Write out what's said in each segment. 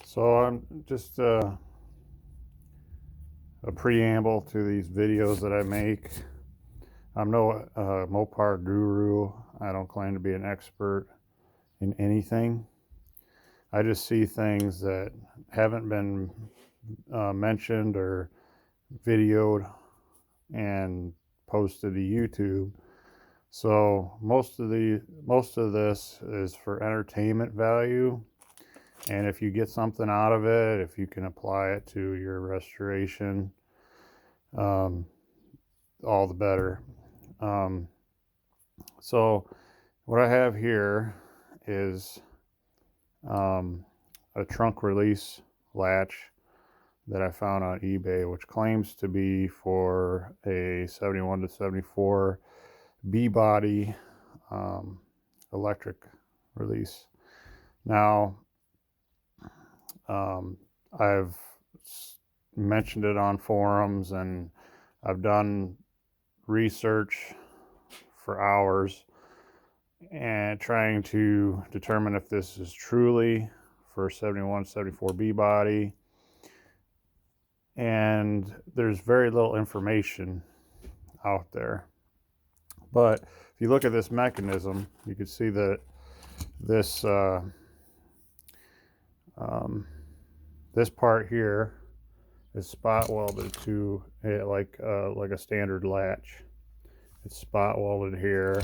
So I'm just a preamble to these videos that I make. I'm no Mopar guru. I don't claim to be an expert in anything. I just see things that haven't been mentioned or videoed and posted to YouTube. So most of this is for entertainment value, and if you get something out of it, if you can apply it to your restoration, all the better. So what I have here is a trunk release latch that I found on eBay, which claims to be for a 71 to 74 B body electric release. Now, I've mentioned it on forums, and I've done research for hours and trying to determine if this is truly for 71 74 B body, and there's very little information out there. But if you look at this mechanism, you can see that this this part here is spot welded to it like a standard latch. It's spot welded here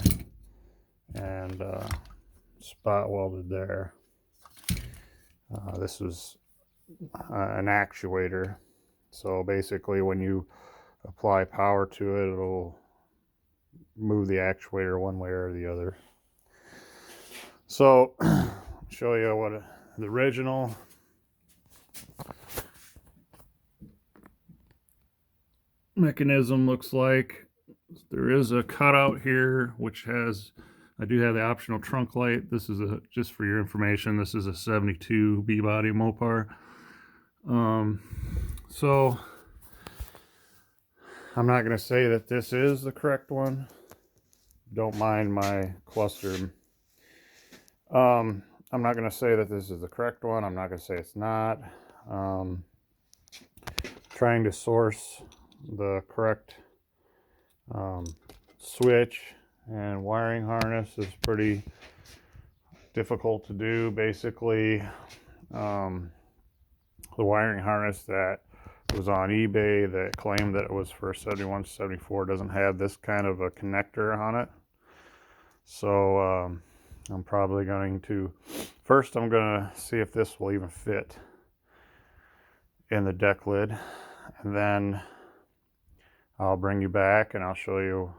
and spot welded there. This is an actuator, so basically when you apply power to it, it'll move the actuator one way or the other. So show you what the original mechanism looks like. There is a cutout here which has, I do have the optional trunk light. This is just for your information, this is a 72 B body Mopar. So I'm not going to say that this is the correct one. Don't mind my cluster. I'm not going to say that this is the correct one. I'm not going to say it's not. Trying to source the correct switch and wiring harness is pretty difficult to do. Basically, the wiring harness that was on eBay that claimed that it was for 71 74 doesn't have this kind of a connector on it. So I'm probably going to, first I'm going to see if this will even fit in the deck lid, and then I'll bring you back and I'll show you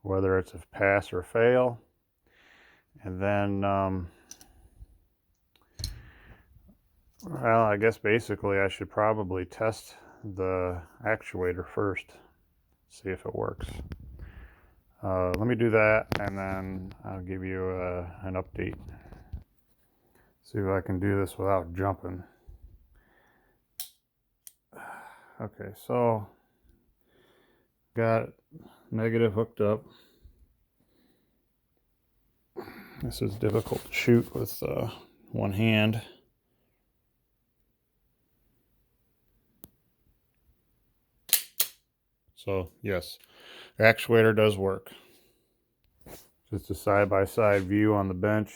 whether it's a pass or fail. And then well, I guess basically I should probably test the actuator first, see if it works. Let me do that, and then I'll give you an update. See if I can do this without jumping. Okay, so got negative hooked up. This is difficult to shoot with one hand. So yes, the actuator does work. Just a side-by-side view on the bench.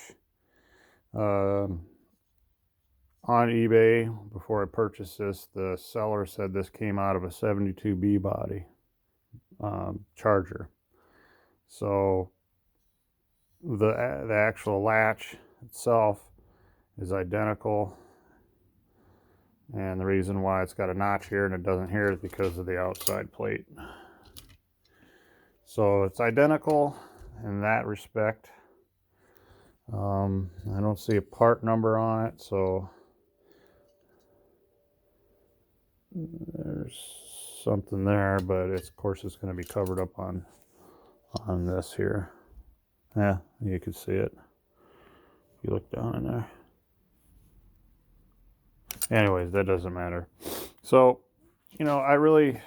On eBay, before I purchased this, the seller said this came out of a 72 B body charger. So the actual latch itself is identical, and the reason why it's got a notch here and it doesn't here is because of the outside plate. So it's identical in that respect. I don't see a part number on it, so there's something there, but of course it's going to be covered up on this here. Yeah, you can see it. You look down in there. Anyways, that doesn't matter. So, I really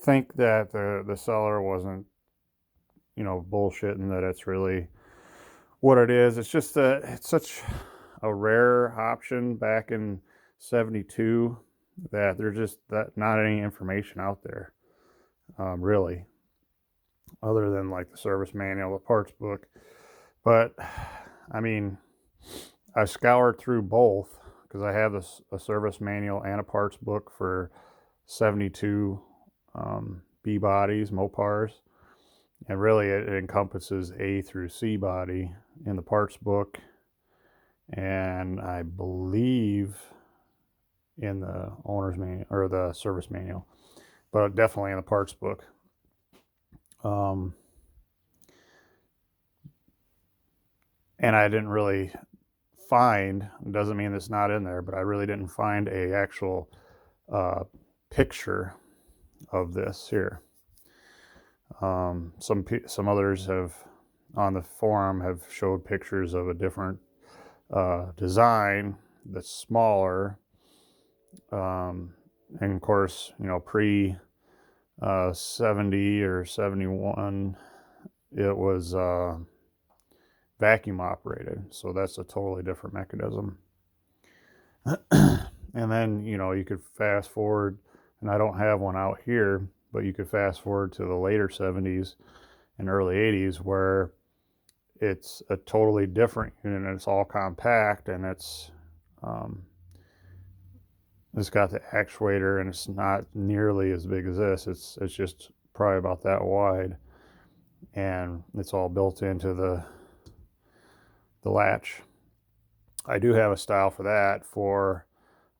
think that the seller wasn't, bullshitting, that it's really what it is. It's just it's such a rare option back in 72 that there's just not any information out there, really, other than like the service manual, the parts book. But I mean, I scoured through both because I have a service manual and a parts book for 72 B bodies, Mopars. And really it encompasses A through C body in the parts book, and I believe in the owner's manual or the service manual, but definitely in the parts book. And I didn't really find, doesn't mean it's not in there, but I really didn't find a actual picture of this here. Some others have on the forum have showed pictures of a different design that's smaller, and of course, you know, pre 70 or 71, it was vacuum operated, so that's a totally different mechanism. And then, you know, you could fast forward, and I don't have one out here, but you could fast forward to the later 70s and early 80s where it's a totally different unit, and it's all compact, and it's got the actuator, and it's not nearly as big as this. It's just probably about that wide, and it's all built into the latch. I do have a style for that for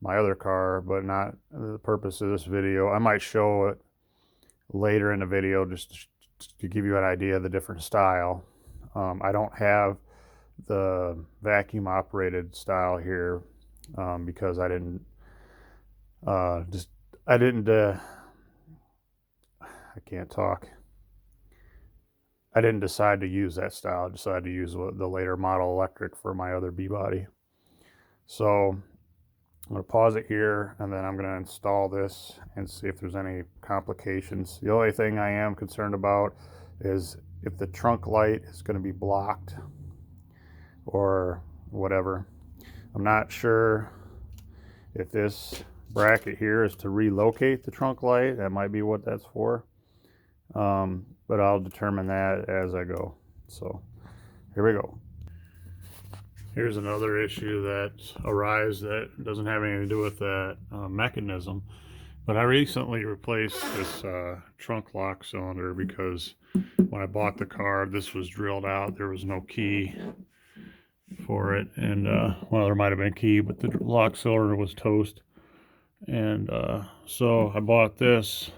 my other car, but not the purpose of this video. I might show it later in the video just to give you an idea of the different style. I don't have the vacuum operated style here because I didn't I can't talk. I didn't decide to use that style. I decided to use the later model electric for my other B body. So I'm going to pause it here, and then I'm going to install this and see if there's any complications. The only thing I am concerned about is if the trunk light is going to be blocked or whatever. I'm not sure if this bracket here is to relocate the trunk light. That might be what that's for. But I'll determine that as I go. So here we go. Here's another issue that arises that doesn't have anything to do with that mechanism. But I recently replaced this trunk lock cylinder because when I bought the car, this was drilled out. There was no key for it. And, well, there might have been a key, but the lock cylinder was toast. And so I bought this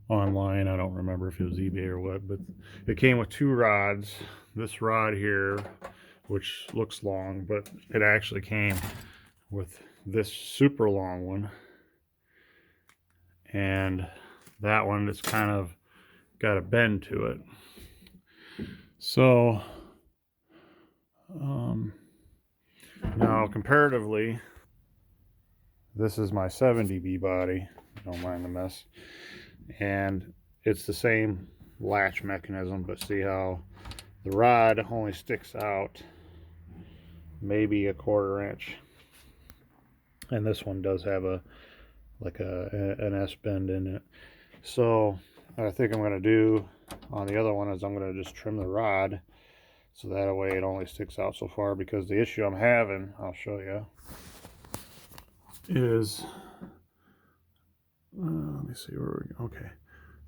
online. I don't remember if it was eBay or what, but it came with two rods. This rod here, which looks long, but it actually came with this super long one, and that one that's kind of got a bend to it. So now comparatively, this is my 70B body, don't mind the mess, and it's the same latch mechanism, but see how the rod only sticks out maybe a 1/4 inch, and this one does have an S bend in it. So what I think I'm going to do on the other one is I'm going to just trim the rod so that way it only sticks out so far, because the issue I'm having, I'll show you, is let me see where we go. Okay,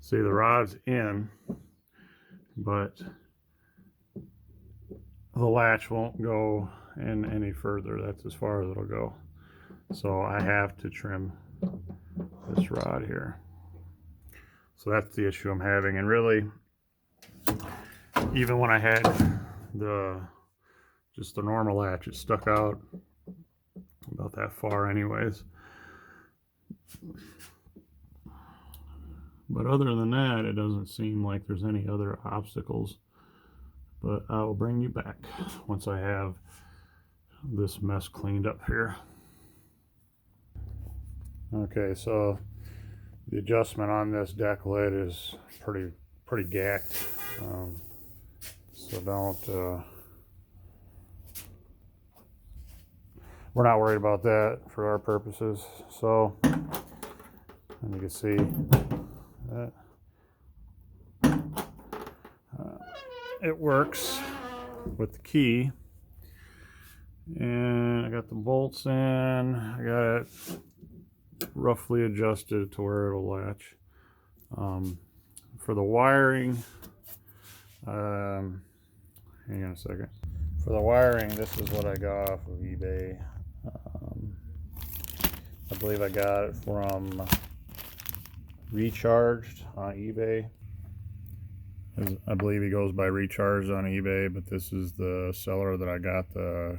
see, the rod's in, but the latch won't go in any further. That's as far as it'll go. So I have to trim this rod here. So that's the issue I'm having. And really, even when I had just the normal latch, it stuck out about that far anyways. But other than that, it doesn't seem like there's any other obstacles. But I will bring you back once I have this mess cleaned up here. Okay, so the adjustment on this deck lid is pretty gacked. So don't we're not worried about that for our purposes. So, and you can see that it works with the key. And I got the bolts in. I got it roughly adjusted to where it'll latch. For the wiring, hang on a second. For the wiring, this is what I got off of eBay. I believe I got it from Recharged on eBay. I believe he goes by Recharged on eBay, but this is the seller that I got the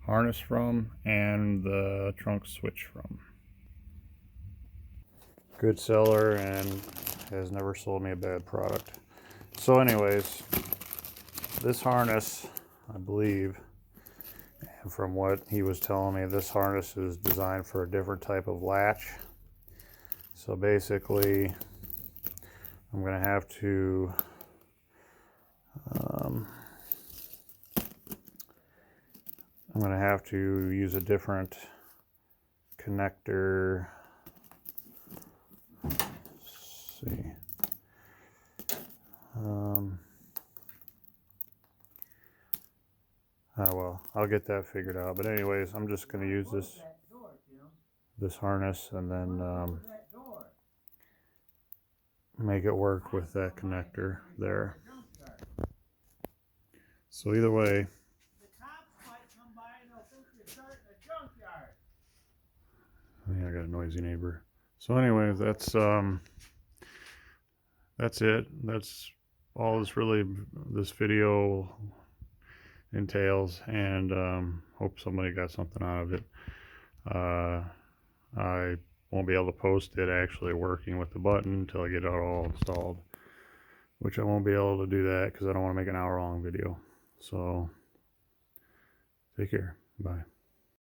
harness from and the trunk switch from. Good seller and has never sold me a bad product. So anyways, this harness, I believe, and from what he was telling me, this harness is designed for a different type of latch. So basically, I'm going to have to use a different connector. Let's see. Oh well, I'll get that figured out. But anyways, I'm just going to use this harness and then make it work with that connector there. So either way, I got a noisy neighbor. So anyways, that's it. That's all this video entails, and hope somebody got something out of it. I won't be able to post it actually working with the button until I get it all installed, which I won't be able to do that because I don't want to make an hour-long video. So take care. Bye.